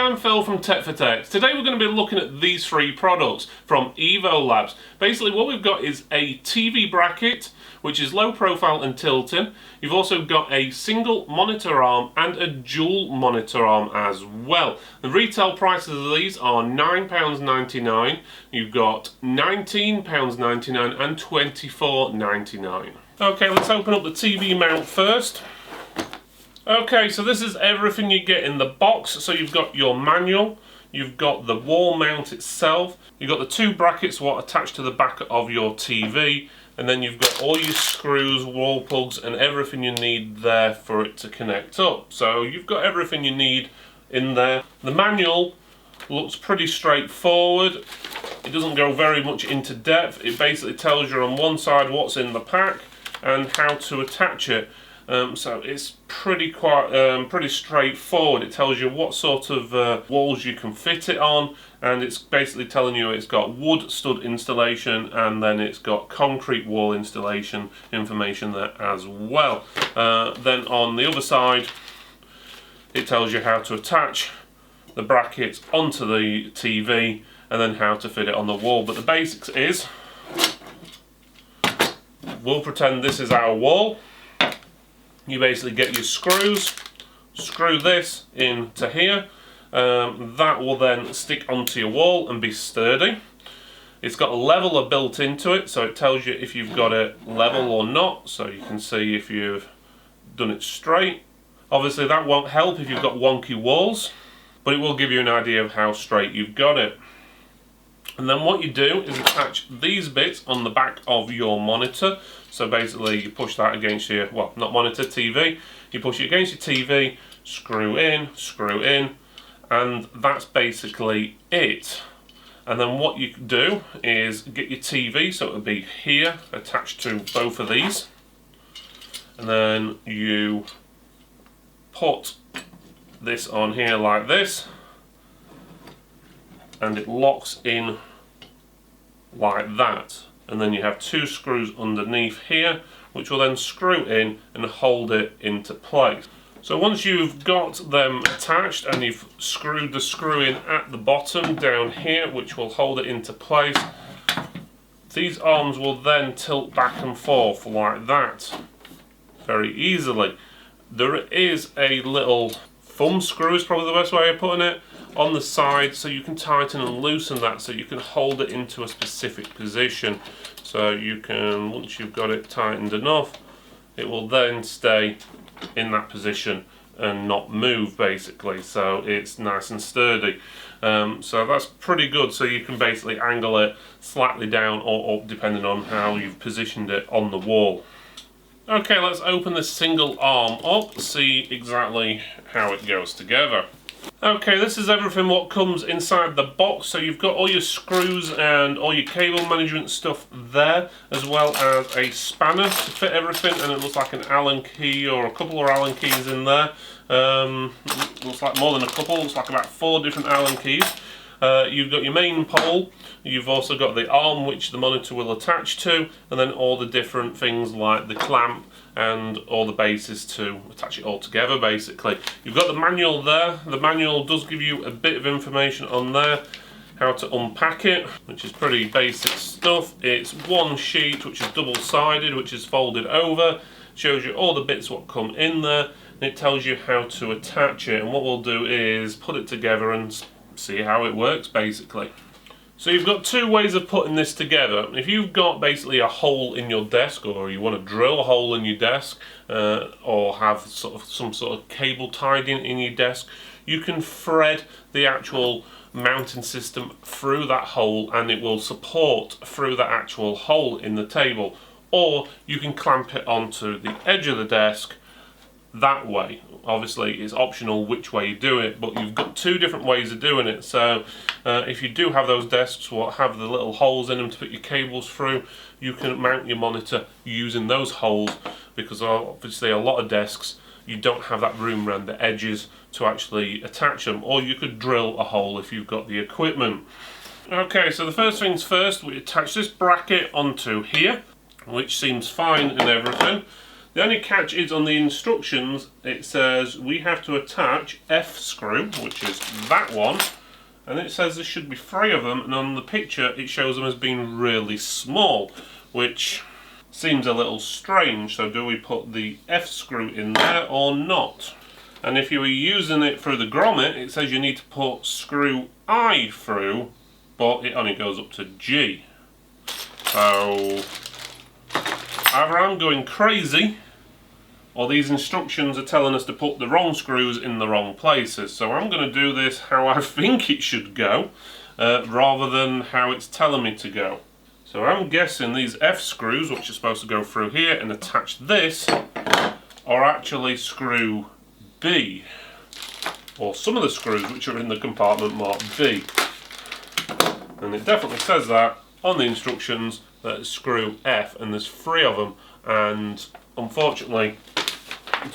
I'm Phil from Tech for Tech. Today we're going to be looking at these three products from Evo Labs. Basically what we've got is a TV bracket, which is low profile and tilting. You've also got a single monitor arm and a dual monitor arm as well. The retail prices of these are £9.99. You've got £19.99 and £24.99. Okay, let's open up the TV mount first. Okay, so this is everything you get in the box. So you've got your manual, you've got the wall mount itself, you've got the two brackets what attach to the back of your TV, and then you've got all your screws, wall plugs and everything you need there for it to connect up. So you've got everything you need in there. The manual looks pretty straightforward. It doesn't go very much into depth. It basically tells you on one side what's in the pack and how to attach it. So it's pretty straightforward. It tells you what sort of walls you can fit it on, and it's basically telling you it's got wood stud installation and then it's got concrete wall installation information there as well. Then on the other side it tells you how to attach the brackets onto the TV and then how to fit it on the wall. But the basics is, we'll pretend this is our wall. You basically get your screws, screw this into here, that will then stick onto your wall and be sturdy. It's got a leveler built into it, so it tells you if you've got it level or not, so you can see if you've done it straight. Obviously that won't help if you've got wonky walls, but it will give you an idea of how straight you've got it. And then what you do is attach these bits on the back of your monitor. So basically you push that against your, well, not monitor, TV. You push it against your TV, screw in, and that's basically it. And then what you do is get your TV, so it'll be here attached to both of these. And then you put this on here like this, and it locks in like that. And then you have two screws underneath here which will then screw in and hold it into place. So once you've got them attached and you've screwed the screw in at the bottom down here which will hold it into place, these arms will then tilt back and forth like that very easily. There is a little thumb screw, is probably the best way of putting it, on the side, so you can tighten and loosen that so you can hold it into a specific position. So you can, once you've got it tightened enough, it will then stay in that position and not move basically, so it's nice and sturdy. So that's pretty good, so you can basically angle it slightly down or up depending on how you've positioned it on the wall. Okay, let's open this single arm up, see exactly how it goes together. Okay, this is everything what comes inside the box. So you've got all your screws and all your cable management stuff there, as well as a spanner to fit everything, and it looks like an Allen key or a couple of Allen keys in there. Looks like more than a couple, looks like about 4 different Allen keys. You've got your main pole, you've also got the arm which the monitor will attach to, and then all the different things like the clamp and all the bases to attach it all together basically. You've got the manual there. The manual does give you a bit of information on there, how to unpack it, which is pretty basic stuff. It's one sheet which is double-sided, which is folded over, shows you all the bits what come in there, and it tells you how to attach it. And what we'll do is put it together and see how it works basically. So you've got 2 ways of putting this together. If you've got basically a hole in your desk, or you want to drill a hole in your desk, or have some sort of cable tied in your desk, you can thread the actual mounting system through that hole and it will support through that actual hole in the table, or you can clamp it onto the edge of the desk that way. Obviously it's optional which way you do it, but you've got 2 different ways of doing it. So if you do have those desks what have the little holes in them to put your cables through, you can mount your monitor using those holes, because obviously a lot of desks you don't have that room around the edges to actually attach them, or you could drill a hole if you've got the equipment. Okay, so the first things first, we attach this bracket onto here, which seems fine and everything. The only catch is on the instructions, it says we have to attach F screw, which is that one, and it says there should be 3 of them, and on the picture it shows them as being really small, which seems a little strange. So do we put the F screw in there or not? And if you were using it through the grommet, it says you need to put screw I through, but it only goes up to G. So either I'm going crazy, or these instructions are telling us to put the wrong screws in the wrong places. So I'm going to do this how I think it should go, rather than how it's telling me to go. So I'm guessing these F screws, which are supposed to go through here and attach this, are actually screw B, or some of the screws which are in the compartment marked B. And it definitely says that on the instructions that it's screw F, and there's 3 of them, and unfortunately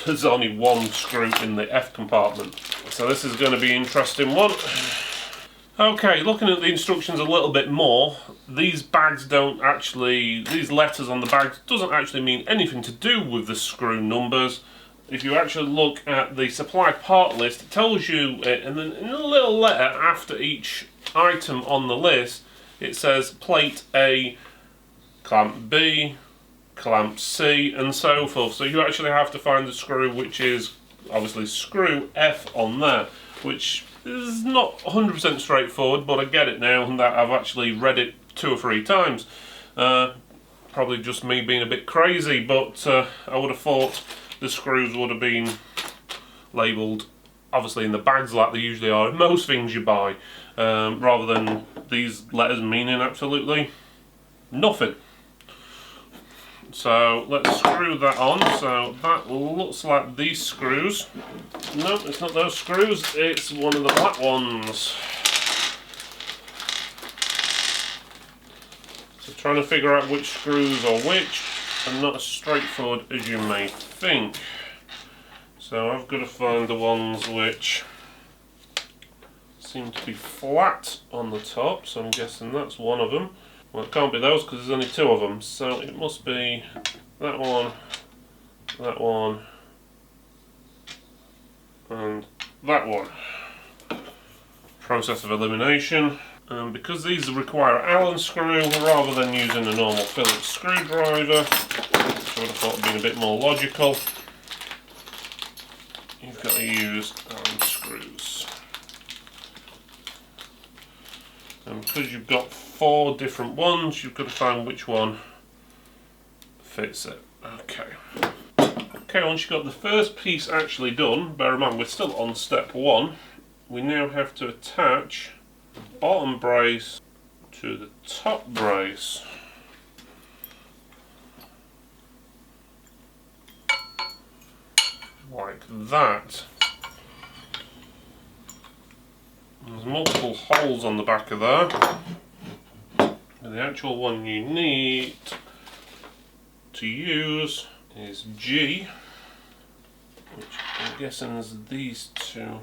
there's only 1 screw in the F compartment. So this is going to be an interesting one. Okay, looking at the instructions a little bit more, these bags don't actually, these letters on the bags doesn't actually mean anything to do with the screw numbers. If you actually look at the supply part list, it tells you it, and then in a little letter after each item on the list, it says plate A, clamp B, clamp C, and so forth. So you actually have to find the screw which is obviously screw F on there, which is not 100% straightforward, but I get it now, and that I've actually read it 2 or 3 times. Probably just me being a bit crazy, but I would have thought the screws would have been labelled obviously in the bags like they usually are in most things you buy, rather than these letters meaning absolutely nothing. So let's screw that on. So that looks like these screws. No, it's not those screws, it's one of the black ones. So trying to figure out which screws are which, and not as straightforward as you may think. So I've got to find the ones which seem to be flat on the top, so I'm guessing that's one of them. Well, it can't be those because there's only 2 of them, so it must be that one, and that one. Process of elimination. Because these require an Allen screw rather than using a normal Phillips screwdriver, which I would have thought would have been a bit more logical, you've got to use Allen screws. And because you've got 4 different ones, you've got to find which one fits it. Okay. Okay, once you've got the first piece actually done, bear in mind we're still on step 1, we now have to attach the bottom brace to the top brace. Like that. There's multiple holes on the back of there. And the actual one you need to use is G, which I'm guessing is these 2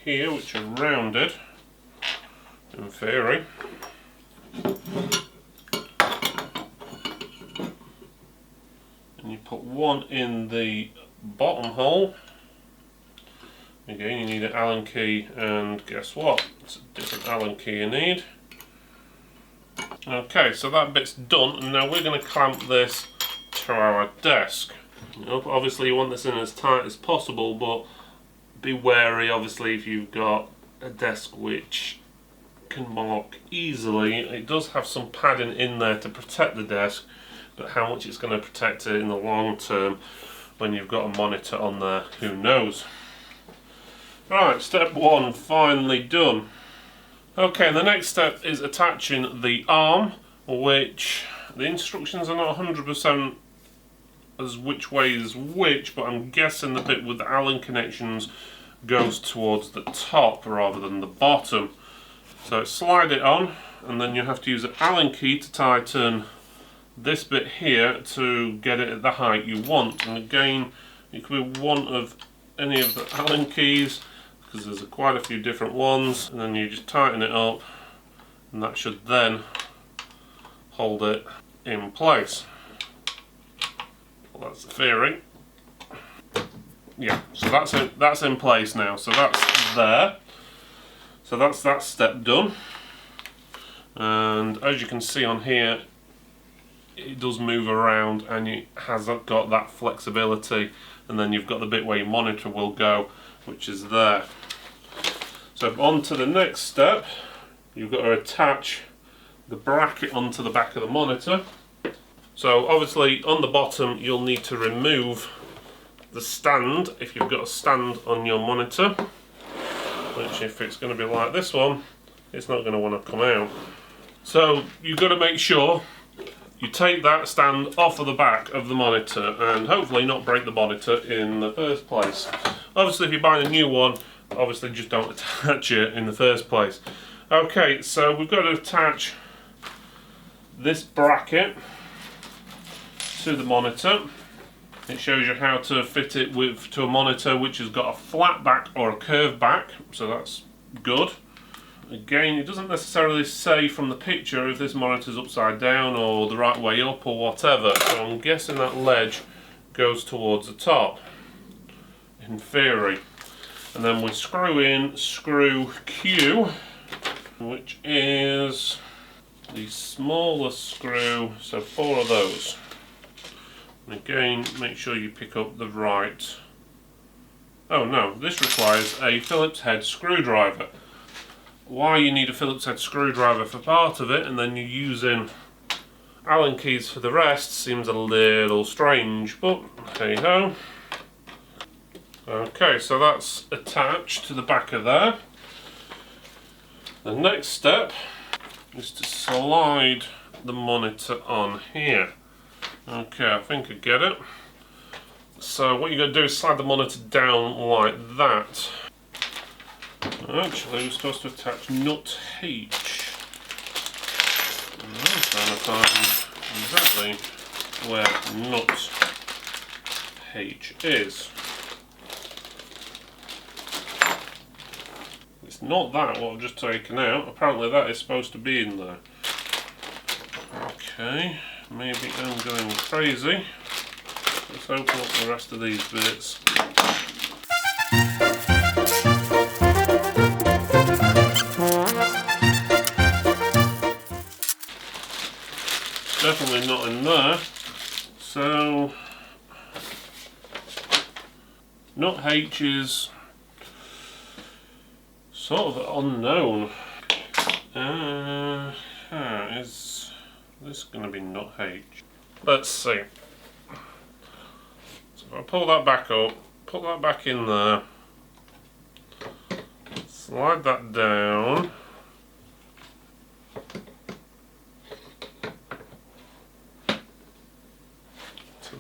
here, which are rounded in theory. And you put one in the bottom hole. Again, you need an Allen key, and guess what? It's a different Allen key you need. Okay, so that bit's done, and now we're going to clamp this to our desk. Obviously you want this in as tight as possible, but be wary obviously if you've got a desk which can mark easily. It does have some padding in there to protect the desk, but how much it's going to protect it in the long term when you've got a monitor on there, who knows. Right, step 1 finally done. Okay, the next step is attaching the arm, which the instructions are not 100% as which way is which, but I'm guessing the bit with the Allen connections goes towards the top rather than the bottom. So slide it on, and then you have to use an Allen key to tighten this bit here to get it at the height you want. And again, it could be one of any of the Allen keys, because there's quite a few different ones, and then you just tighten it up and that should then hold it in place. Well, that's the theory. Yeah, so that's in place now. So that's there. So that's that step done. And as you can see on here, it does move around and it has got that flexibility. And then you've got the bit where your monitor will go, which is there. So on to the next step, you've got to attach the bracket onto the back of the monitor. So obviously on the bottom you'll need to remove the stand if you've got a stand on your monitor, which if it's going to be like this one, it's not going to want to come out. So you've got to make sure you take that stand off of the back of the monitor and hopefully not break the monitor in the first place. Obviously if you're buying a new one, obviously just don't attach it in the first place. Okay, so we've got to attach this bracket to the monitor. It shows you how to fit it to a monitor which has got a flat back or a curved back, so that's good. Again, it doesn't necessarily say from the picture if this monitor's upside down or the right way up or whatever, so I'm guessing that ledge goes towards the top, in theory. And then we screw in screw Q, which is the smallest screw, so 4 of those. And again, make sure you pick up the right. Oh no, this requires a Phillips head screwdriver. Why you need a Phillips head screwdriver for part of it and then you're using Allen keys for the rest seems a little strange, but hey ho. Okay, so that's attached to the back of there. The next step is to slide the monitor on here. Okay, I think I get it. So what you're going to do is slide the monitor down like that. Actually, we're supposed to attach nut H. I'm trying to find exactly where nut H is. It's not that, what I've just taken out. Apparently that is supposed to be in there. Okay, maybe I'm going crazy. Let's open up the rest of these bits. Definitely not in there. So nut H is sort of unknown. Is this going to be nut H? Let's see. So if I pull that back up, put that back in there, slide that down.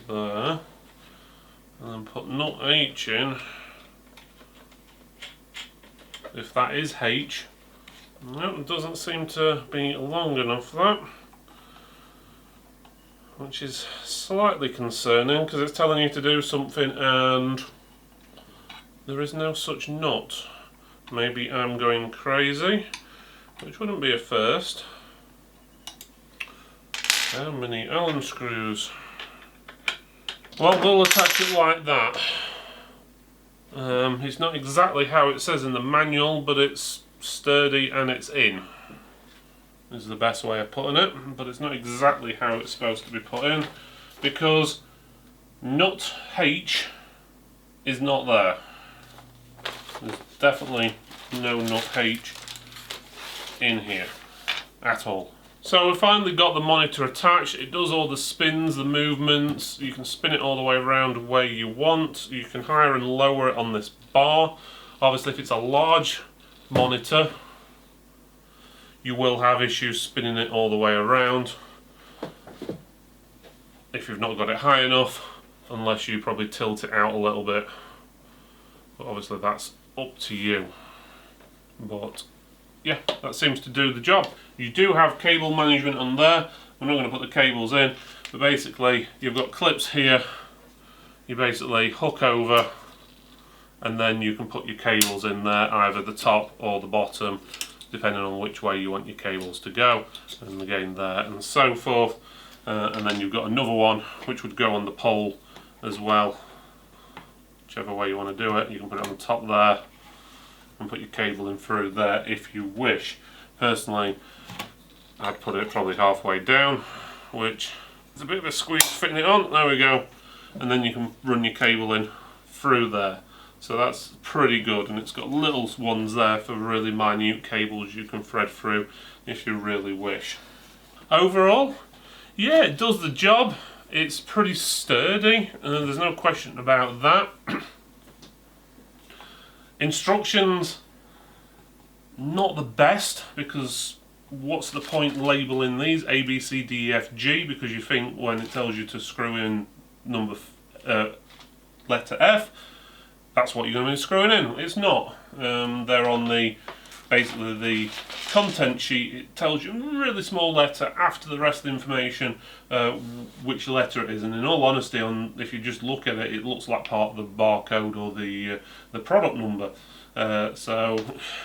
There, and then put nut H in, if that is H. No, it doesn't seem to be long enough, that, which is slightly concerning because it's telling you to do something and there is no such nut. Maybe I'm going crazy, which wouldn't be a first. How many Allen screws? Well, we'll attach it like that. It's not exactly how it says in the manual, but it's sturdy and it's in. This is the best way of putting it, but it's not exactly how it's supposed to be put in because nut H is not there. There's definitely no nut H in here at all. So we've finally got the monitor attached. It does all the spins, the movements. You can spin it all the way around where you want. You can higher and lower it on this bar. Obviously if it's a large monitor, you will have issues spinning it all the way around if you've not got it high enough, unless you probably tilt it out a little bit. But obviously that's up to you. But yeah, that seems to do the job. You do have cable management on there. I'm not going to put the cables in, but basically you've got clips here. You basically hook over and then you can put your cables in there, either the top or the bottom, depending on which way you want your cables to go, and again there and so forth. And then you've got another one which would go on the pole as well. Whichever way you want to do it, you can put it on the top there and put your cable in through there if you wish. Personally, I'd put it probably halfway down, which is a bit of a squeeze fitting it on. There we go. And then you can run your cable in through there. So that's pretty good, and it's got little ones there for really minute cables you can thread through if you really wish. Overall, yeah, it does the job. It's pretty sturdy, and there's no question about that. Instructions, not the best, because what's the point labelling these A, B, C, D, E, F, G, because you think when it tells you to screw in letter F, that's what you're going to be screwing in. It's not. They're on basically the content sheet. It tells you a really small letter after the rest of the information which letter it is, and in all honesty, if you just look at it, it looks like part of the barcode or the product number. So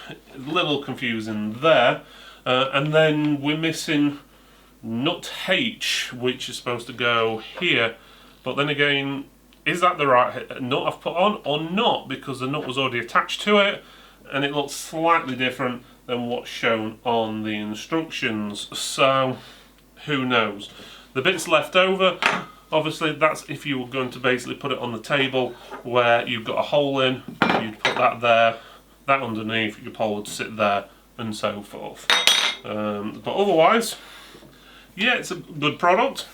a little confusing there. And then we're missing nut H, which is supposed to go here, but then again, is that the right nut I've put on or not? Because the nut was already attached to it, and it looks slightly different than what's shown on the instructions. So who knows? The bits left over, obviously that's if you were going to basically put it on the table where you've got a hole in, you'd put that there, that underneath, your pole would sit there, and so forth. But otherwise, yeah, it's a good product.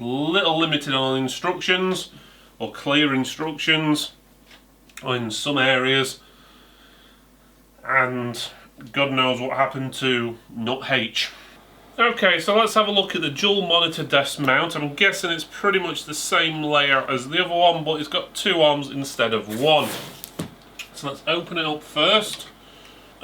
Little limited on instructions, or clear instructions in some areas, and God knows what happened to nut H. Okay, so let's have a look at the dual monitor desk mount. I'm guessing it's pretty much the same layout as the other one, but it's got two arms instead of one. So let's open it up first.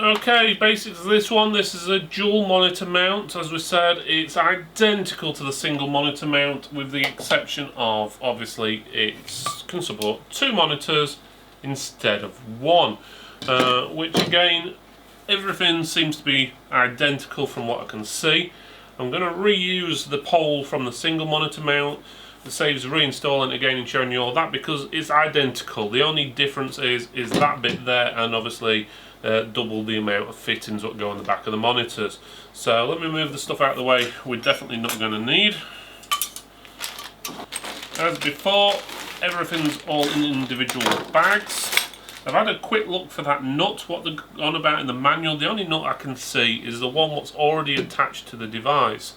Okay, basically this is a dual monitor mount. As we said, it's identical to the single monitor mount, with the exception of, obviously, it can support two monitors instead of one. Which again, everything seems to be identical from what I can see. I'm going to reuse the pole from the single monitor mount. It saves reinstalling again and showing you all that, because it's identical. The only difference is that bit there, and obviously double the amount of fittings that go on the back of the monitors. So let me move the stuff out of the way we're definitely not going to need. As before, everything's all in individual bags. I've had a quick look for that nut, what they're on about in the manual. The only nut I can see is the one that's already attached to the device.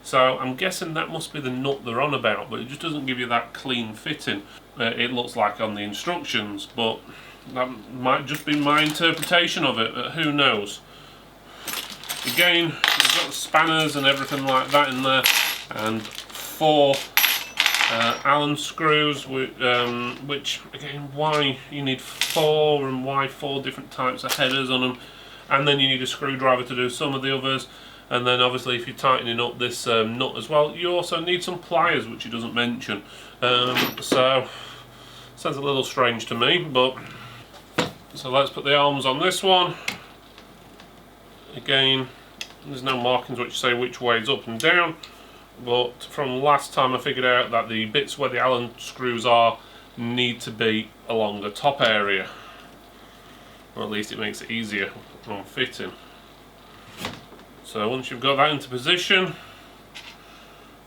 So I'm guessing that must be the nut they're on about, but it just doesn't give you that clean fitting. It looks like on the instructions, but that might just be my interpretation of it, but who knows. Again, we've got spanners and everything like that in there, and four Allen screws, which again, why you need four, and why four different types of headers on them, and then you need a screwdriver to do some of the others. And then obviously if you're tightening up this nut as well, you also need some pliers, which he doesn't mention. So sounds a little strange to me, but so let's put the arms on this one. Again, there's no markings which say which way is up and down, but from last time I figured out that the bits where the Allen screws are need to be along the top area, or at least it makes it easier on fitting. So once you've got that into position,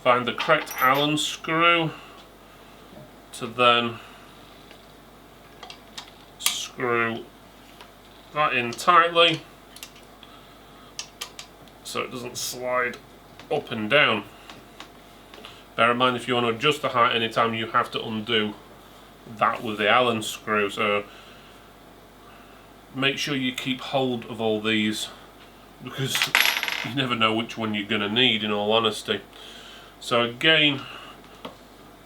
find the correct Allen screw to then screw that in tightly so it doesn't slide up and down. Bear in mind, if you want to adjust the height anytime, you have to undo that with the Allen screw, so make sure you keep hold of all these, because you never know which one you're going to need, in all honesty. So again,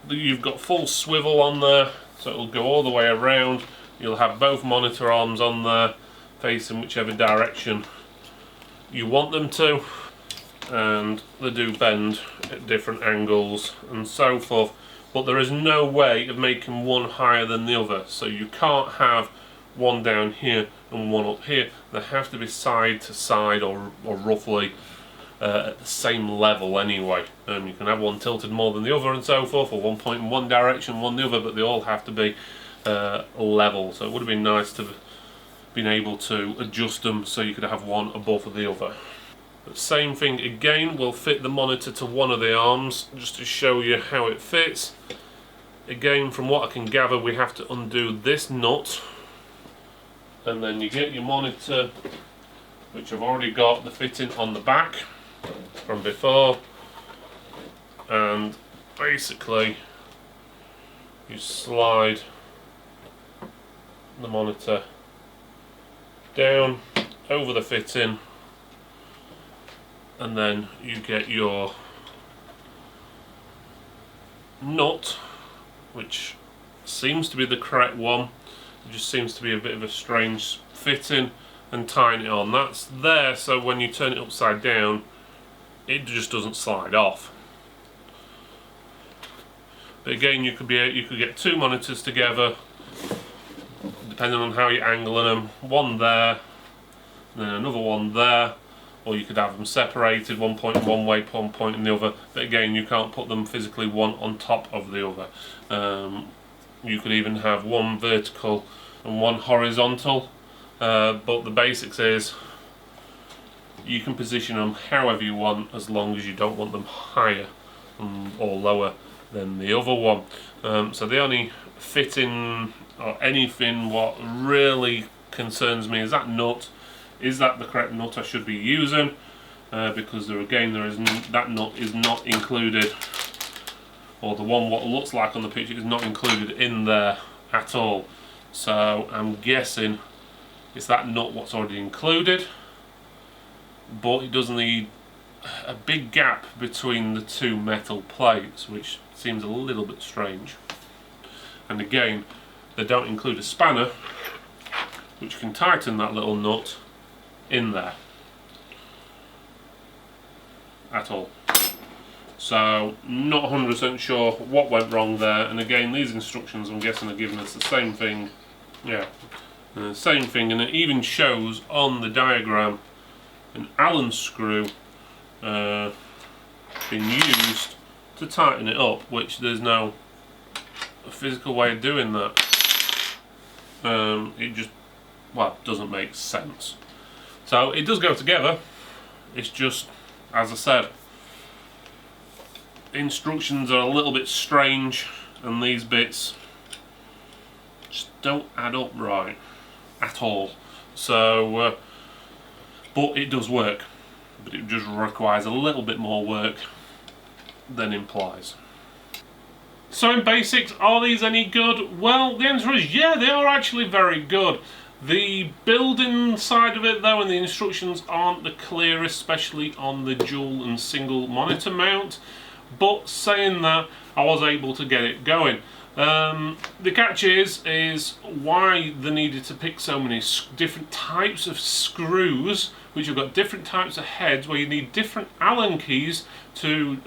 you've got full swivel on there, so it'll go all the way around. You'll have both monitor arms on there facing whichever direction you want them to, and they do bend at different angles and so forth, but there is no way of making one higher than the other, so you can't have one down here and one up here. They have to be side to side or roughly at the same level anyway. You can have one tilted more than the other and so forth, or one point in one direction, one the other, but they all have to be level. So it would have been nice to have been able to adjust them so you could have one above the other. But same thing again, we'll fit the monitor to one of the arms just to show you how it fits. Again, from what I can gather, we have to undo this nut, and then you get your monitor, which I've already got the fitting on the back from before, and basically you slide the monitor down over the fitting, and then you get your nut, which seems to be the correct one. It just seems to be a bit of a strange fitting, and tying it on. That's there so when you turn it upside down it just doesn't slide off. But again, you could get two monitors together depending on how you're angling them. One there, and then another one there, or you could have them separated, one point in one way, one point in the other. But again, you can't put them physically one on top of the other. You could even have one vertical and one horizontal, but the basics is you can position them however you want, as long as you don't want them higher or lower than the other one. So the only fitting or anything what really concerns me is that nut. Is that the correct nut I should be using? Because that nut is not included, or the one what looks like on the picture is not included in there at all. So I'm guessing it's that nut what's already included, but it does need a big gap between the two metal plates, which seems a little bit strange. And again, they don't include a spanner which can tighten that little nut in there at all. So not 100% sure what went wrong there. And again, these instructions I'm guessing are giving us the same thing. Yeah, same thing, and it even shows on the diagram an Allen screw being used to tighten it up, which there's no physical way of doing that. It just, well, doesn't make sense. So it does go together, it's just, as I said, the instructions are a little bit strange, and these bits just don't add up right at all. So but it does work, but it just requires a little bit more work than implies. So in basics, are these any good? Well, the answer is yeah, they are actually very good. The building side of it though, and the instructions aren't the clearest, especially on the dual and single monitor mount. But saying that, I was able to get it going. The catch is why they needed to pick so many different types of screws, which have got different types of heads, where you need different Allen keys to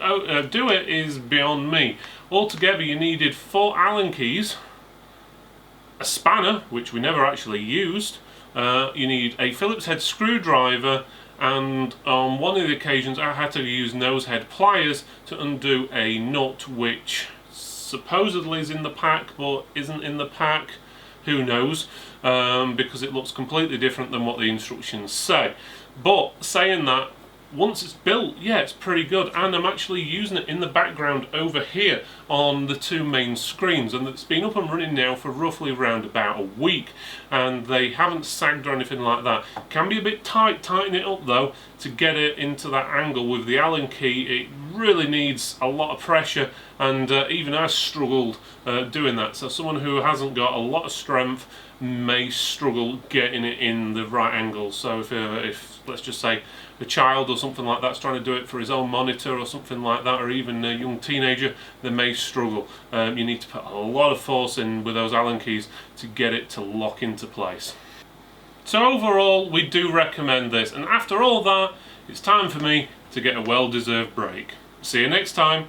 do it, is beyond me. Altogether, you needed 4 Allen keys, a spanner, which we never actually used, you need a Phillips head screwdriver, and on one of the occasions I had to use nose head pliers to undo a nut which supposedly is in the pack but isn't in the pack. Who knows, because it looks completely different than what the instructions say. But saying that, once it's built, yeah, it's pretty good, and I'm actually using it in the background over here on the 2 main screens, and it's been up and running now for roughly around about a week, and they haven't sagged or anything like that. Can be a bit tight, tighten it up though to get it into that angle with the Allen key. It really needs a lot of pressure, and even I struggled doing that. So someone who hasn't got a lot of strength may struggle getting it in the right angle. So if let's just say a child or something like that's trying to do it for his own monitor or something like that, or even a young teenager, they may struggle. You need to put a lot of force in with those Allen keys to get it to lock into place. So overall, we do recommend this, and after all that, it's time for me to get a well-deserved break. See you next time.